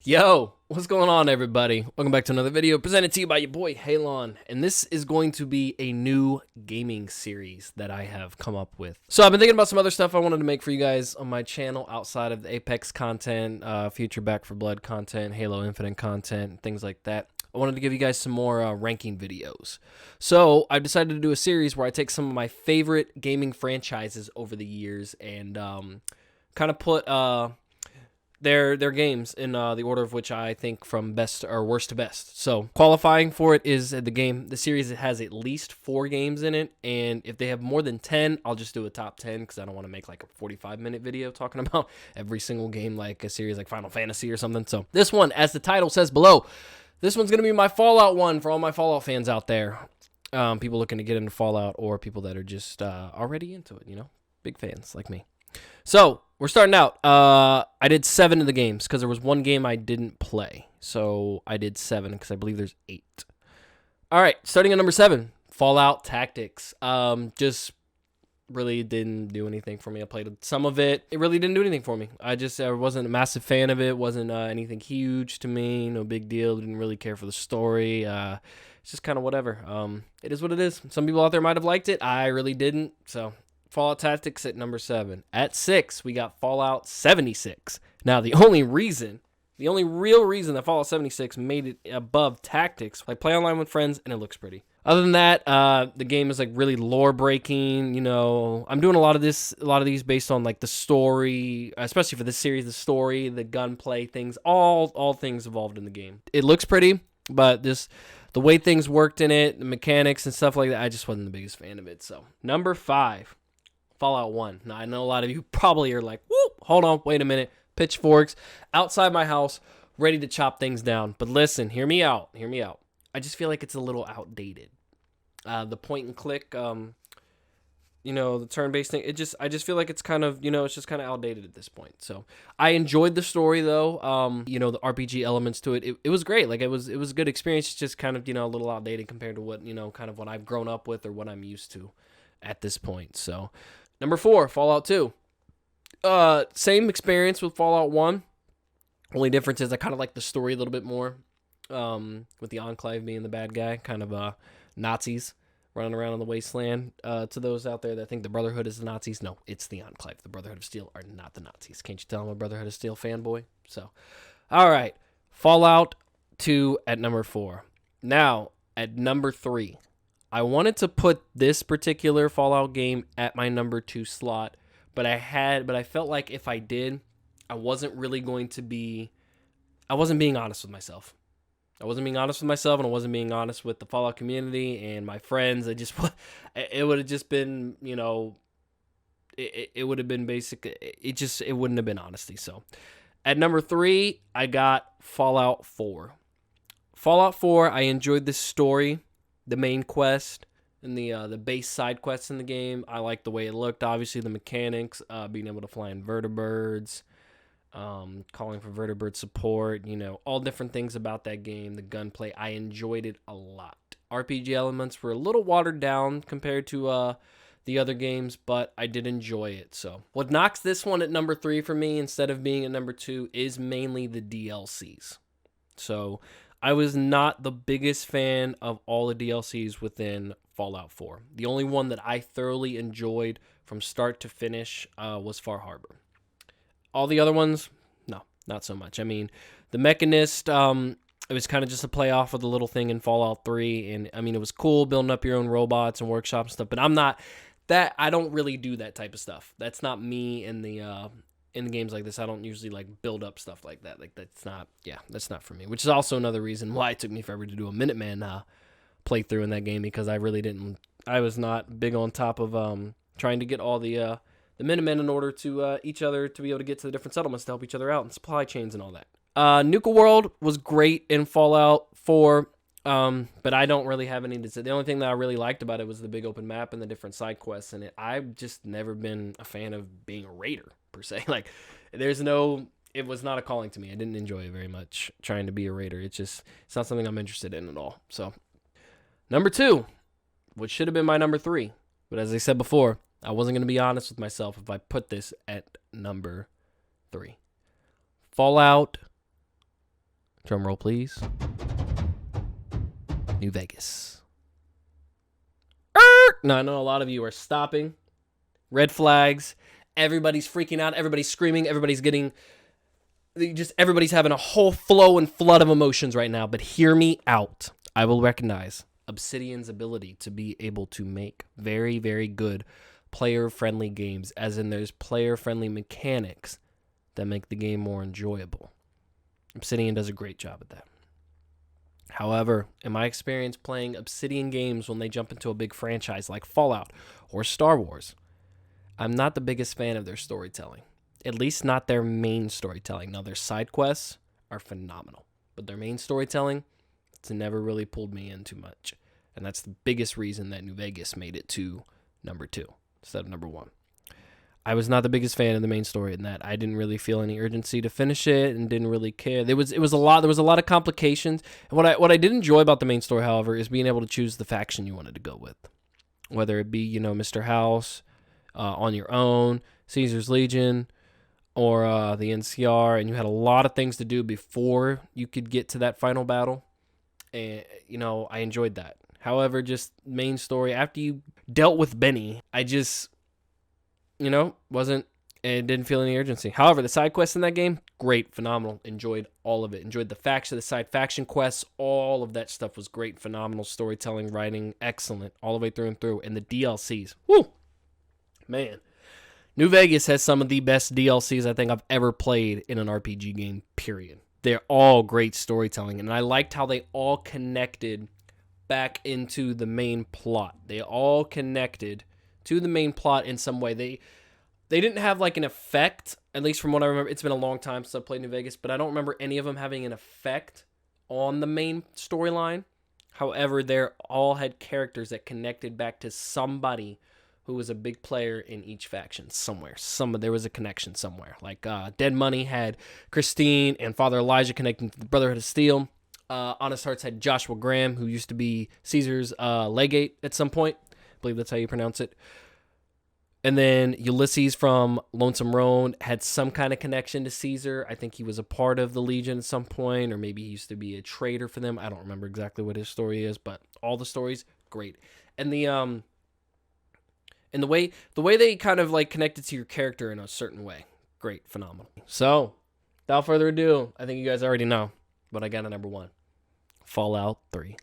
Yo, what's going on, everybody? Welcome back to another video presented to you by your boy Halon, and this is going to be a new gaming series that I have come up with. So I've been thinking about some other stuff I wanted to make for you guys on my channel outside of the Apex content, future Back 4 Blood content, Halo Infinite content, things like that. I wanted to give you guys some more ranking videos. So I decided to do a series where I take some of my favorite gaming franchises over the years and kind of put their games in the order of which I think from best or worst to best. So qualifying for it is the series has at least 4 games in it, and if they have more than 10, I'll just do a top 10 because I don't want to make like a 45-minute video talking about every single game like a series like Final Fantasy or something. So this one, as the title says below, this one's going to be my Fallout one for all my Fallout fans out there. People looking to get into Fallout or people that are just already into it, you know, big fans like me. So we're starting out. I did 7 of the games because there was one game I didn't play. So I did 7 because I believe there's 8. All right, starting at number 7, Fallout Tactics. Just really didn't do anything for me. I played some of it. It really didn't do anything for me. I wasn't a massive fan of it. Wasn't anything huge to me. No big deal. Didn't really care for the story. It's just kind of whatever. It is what it is. Some people out there might have liked it. I really didn't. So Fallout Tactics at number 7. At 6, we got Fallout 76. Now, the only real reason that Fallout 76 made it above Tactics, like play online with friends and it looks pretty. Other than that, the game is like really lore breaking. You know, I'm doing a lot of these based on like the story, especially for this series, the story, the gunplay things, all things involved in the game. It looks pretty, but the way things worked in it, the mechanics and stuff like that, I just wasn't the biggest fan of it. So number 5. Fallout 1. Now, I know a lot of you probably are like, whoop, hold on, wait a minute. Pitchforks outside my house, ready to chop things down. But listen, hear me out. I just feel like it's a little outdated. The point and click, the turn-based thing, I just feel like it's kind of, it's just kind of outdated at this point. So I enjoyed the story, though. The RPG elements to it, it was great. Like, it was a good experience. It's just kind of, a little outdated compared to what, kind of what I've grown up with or what I'm used to at this point. So number 4, Fallout 2. Same experience with Fallout 1. Only difference is I kind of like the story a little bit more. With the Enclave being the bad guy, kind of Nazis running around in the wasteland. To those out there that think the Brotherhood is the Nazis, no, it's the Enclave. The Brotherhood of Steel are not the Nazis. Can't you tell I'm a Brotherhood of Steel fanboy? So, all right, Fallout 2 at number 4. Now, at number 3, I wanted to put this particular Fallout game at my number 2 slot, but I felt like if I did, I wasn't being honest with myself. I wasn't being honest with myself, and I wasn't being honest with the Fallout community and my friends. It would have just been, it would have been basic. It wouldn't have been honesty. So at number 3, I got Fallout 4. Fallout 4, I enjoyed the story, the main quest, and the base side quests in the game. I liked the way it looked. Obviously, the mechanics, being able to fly invertebrates, calling for vertebrate support, all different things about that game, the gunplay. I enjoyed it a lot. RPG elements were a little watered down compared to the other games, but I did enjoy it. So what knocks this one at number 3 for me instead of being at number 2 is mainly the DLCs. So I was not the biggest fan of all the DLCs within Fallout 4. The only one that I thoroughly enjoyed from start to finish was Far Harbor. All the other ones, no, not so much. I mean, the Mechanist, it was kind of just a play off of the little thing in Fallout 3. And, I mean, it was cool building up your own robots and workshop and stuff. But I don't really do that type of stuff. That's not me in the games like this. I don't usually, like, build up stuff like that. Like, that's not for me. Which is also another reason why it took me forever to do a Minuteman playthrough in that game. Because I was not big on top of trying to get all the Minutemen in order to each other to be able to get to the different settlements to help each other out and supply chains and all that. Nuka World was great in Fallout 4, but I don't really have any to say. The only thing that I really liked about it was the big open map and the different side quests in it. I've just never been a fan of being a raider, per se. Like, it was not a calling to me. I didn't enjoy it very much, trying to be a raider. It's not something I'm interested in at all. So, number 2, which should have been my number 3, but as I said before, I wasn't going to be honest with myself if I put this at number 3. Fallout Drum roll, please. New Vegas. No, I know a lot of you are stopping. Red flags. Everybody's freaking out. Everybody's screaming. Everybody's having a whole flow and flood of emotions right now. But hear me out. I will recognize Obsidian's ability to be able to make very, very good player-friendly games, as in there's player-friendly mechanics that make the game more enjoyable. Obsidian does a great job at that. However, in my experience playing Obsidian games when they jump into a big franchise like Fallout or Star Wars, I'm not the biggest fan of their storytelling. At least not their main storytelling. Now, their side quests are phenomenal, but their main storytelling, it's never really pulled me in too much. And that's the biggest reason that New Vegas made it to number 2 instead of number 1. I was not the biggest fan of the main story in that. I didn't really feel any urgency to finish it and didn't really care. There was a lot of complications. And what I did enjoy about the main story, however, is being able to choose the faction you wanted to go with. Whether it be, Mr. House, on your own, Caesar's Legion, or the NCR, and you had a lot of things to do before you could get to that final battle. And, I enjoyed that. However, just main story, after you dealt with Benny, I just, didn't feel any urgency. However, the side quests in that game, great, phenomenal. Enjoyed all of it. Enjoyed the side faction quests. All of that stuff was great, phenomenal storytelling, writing, excellent, all the way through and through. And the DLCs, woo, man. New Vegas has some of the best DLCs I think I've ever played in an RPG game, period. They're all great storytelling, and I liked how they all connected back into the main plot. They all connected to the main plot in some way. They didn't have like an effect, at least from what I remember. It's been a long time since I played New Vegas, but I don't remember any of them having an effect on the main storyline. However, they all had characters that connected back to somebody who was a big player in each faction somewhere. There was a connection somewhere. Like Dead Money had Christine and Father Elijah connecting to the Brotherhood of Steel. Honest Hearts had Joshua Graham, who used to be Caesar's legate at some point. I believe that's how you pronounce it. And then Ulysses from Lonesome Roan had some kind of connection to Caesar. I think he was a part of the Legion at some point, or maybe he used to be a traitor for them. I don't remember exactly what his story is, but all the stories, great. And the way they kind of like connected to your character in a certain way, great, phenomenal. So, without further ado, I think you guys already know, but I got a number 1, Fallout 3.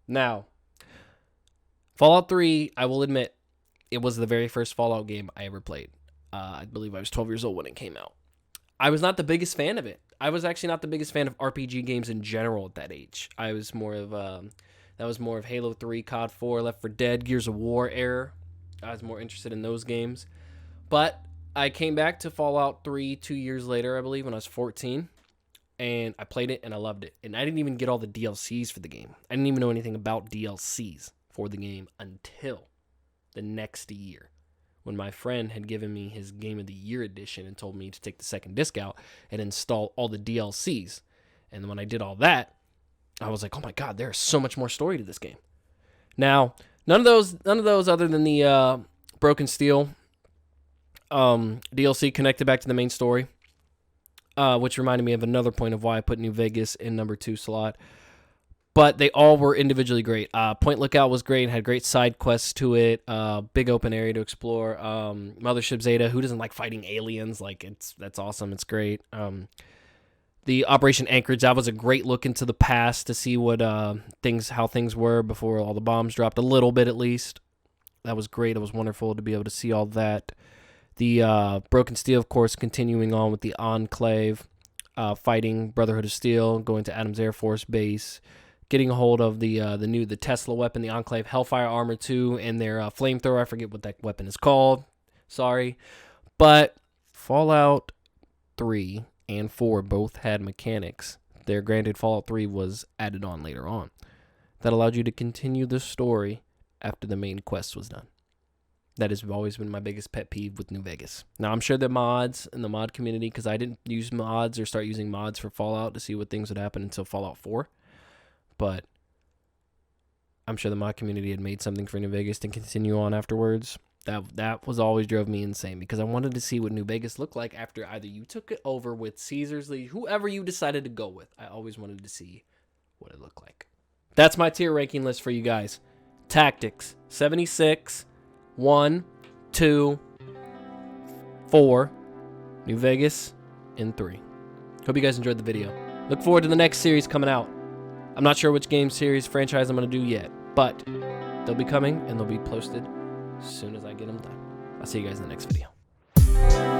Now, Fallout 3, I will admit, it was the very first Fallout game I ever played. I believe I was 12 years old when it came out. I was not the biggest fan of it. I was actually not the biggest fan of RPG games in general at that age. I was more of that was more of Halo 3, COD 4, Left 4 Dead, Gears of War era. I was more interested in those games. But I came back to Fallout 3 2 years later, I believe, when I was 14. And I played it and I loved it. And I didn't even get all the DLCs for the game. I didn't even know anything about DLCs for the game until the next year, when my friend had given me his Game of the Year edition and told me to take the second disc out and install all the DLCs. And when I did all that, I was like, oh my God, there's so much more story to this game. Now, none of those other than the Broken Steel DLC connected back to the main story, which reminded me of another point of why I put New Vegas in number 2 slot. But they all were individually great. Point Lookout was great and had great side quests to it. Big open area to explore. Mothership Zeta, who doesn't like fighting aliens? That's awesome. It's great. The Operation Anchorage, that was a great look into the past to see what how things were before all the bombs dropped, a little bit at least. That was great. It was wonderful to be able to see all that. The Broken Steel, of course, continuing on with the Enclave, fighting Brotherhood of Steel, going to Adams Air Force Base, getting a hold of the Tesla weapon, the Enclave Hellfire Armor 2, and their flamethrower. I forget what that weapon is called. Sorry. But Fallout 3 and 4 both had mechanics. Granted, Fallout 3 was added on later on, that allowed you to continue the story after the main quest was done. That has always been my biggest pet peeve with New Vegas. Now, I'm sure the mods in the mod community, because I didn't use mods or start using mods for Fallout to see what things would happen until Fallout 4. But I'm sure the mod community had made something for New Vegas to continue on afterwards. That was always drove me insane because I wanted to see what New Vegas looked like after either you took it over with Caesars League, whoever you decided to go with. I always wanted to see what it looked like. That's my tier ranking list for you guys. Tactics, 76, 1, 2, 4, New Vegas, and 3. Hope you guys enjoyed the video. Look forward to the next series coming out. I'm not sure which game series franchise I'm going to do yet, but they'll be coming and they'll be posted as soon as I get them done. I'll see you guys in the next video.